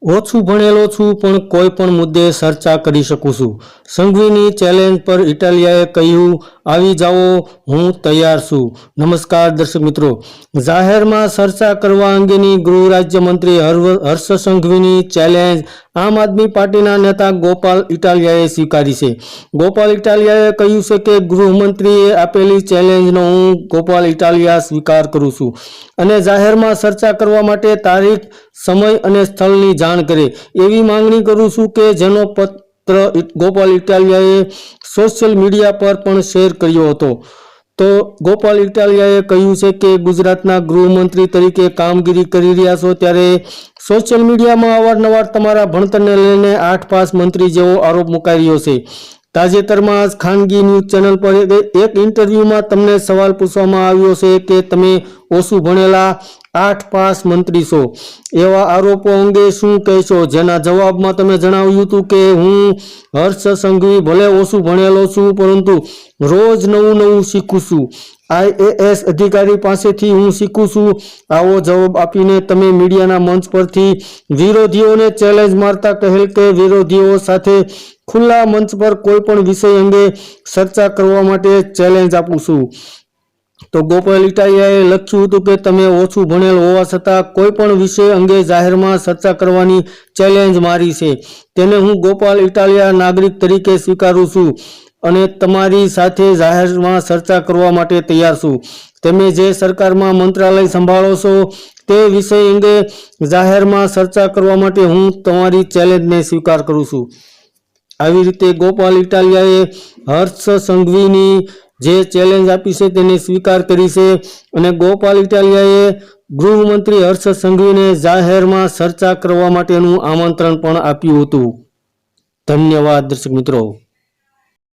ઓછું ભણેલો છું પણ કોઈ પણ મુદ્દે ચર્ચા કરી શકું છું. સંઘવીની ચેલેન્જ પર ઇટાલિયાએ કહ્યું, આવી જાઓ, હું તૈયાર છું. નમસ્કાર દર્શક મિત્રો, જાહેરમાં ચર્ચા કરવા અંગેની ગૃહ રાજ્યમંત્રી હર્ષ સંઘવીની ચેલેન્જ આમ આદમી પાર્ટીના નેતા ગોપાલ ઇટાલિયાએ સ્વીકારી છે. ગોપાલ ઇટાલિયાએ કહ્યું છે કે ગૃહમંત્રીએ આપેલી ચેલેન્જનો હું ગોપાલ ઇટાલિયા સ્વીકાર કરું છું અને જાહેરમાં ચર્ચા કરવા માટે તારીખ, સમય અને સ્થળની જાણ કરે એવી માંગણી કરું છું કે જેનો પત્ર ગોપાલ ઇટાલિયાએ સોશિયલ મીડિયા પર પણ શેર કર્યો હતો. તો ગોપાલ ઇટાલિયાએ કહ્યું છે કે ગુજરાતના ગૃહમંત્રી તરીકે કામગીરી કરી રહ્યા છો ત્યારે સોશિયલ મીડિયામાં અવારનવાર તમારા ભણતરને લઈને 8 પાસ મંત્રી જેવો આરોપ મુકાઈ રહ્યો છે. તાજેતરમાં જ ખાનગી ન્યૂઝ ચેનલ પર એક ઇન્ટરવ્યુમાં તમને સવાલ પૂછવામાં આવ્યો છે કે તમે ઓછું ભણેલા 8 પાસ મંત્રી છો. એવા આરોપો અંગે શું કહેશો? જેના જવાબમાં તમે જણાવ્યું હતું કે હું હર્ષ સંઘવી ભલે ઓછું ભણેલો છું પરંતુ રોજ નવું શીખું છું. IAS અધિકારી પાસેથી હું શીખું છું. આવો જવાબ આપીને તમે મીડિયાના મંચ પરથી વિરોધીઓને ચેલેન્જ મારતા કહેલ કે વિરોધીઓ સાથે ખુલ્લા મંચ પર કોઈ પણ વિષય અંગે ચર્ચા કરવા માટે ચેલેન્જ આપું છું. તો ગોપાલ ઇટાલિયાએ લખ્યું હતું કે તમે ઓછું ભણેલ હોવા છતાં કોઈ પણ વિષય અંગે જાહેરમાં ચર્ચા કરવાની ચેલેન્જ મારી છે. તેને હું ગોપાલ ઇટાલિયા નાગરિક તરીકે સ્વીકારું છું અને તમારી સાથે જાહેરમાં ચર્ચા કરવા માટે તૈયાર છું. તમે જે સરકારમાં મંત્રાલય સંભાળો છો તે વિષય અંગે જાહેરમાં ચર્ચા કરવા માટે હું તમારી ચેલેન્જને સ્વીકાર કરું છું. આવી રીતે ગોપાલ ઇટાલિયાએ હર્ષ સંઘવીની જે ચેલેન્જ આપી છે તેને સ્વીકાર કરી છે અને ગોપાલ ઇટાલિયાએ ગૃહમંત્રી હર્ષ સંઘવીને જાહેરમાં ચર્ચા કરવા માટેનું આમંત્રણ પણ આપ્યું હતું. ધન્યવાદ દર્શક મિત્રો.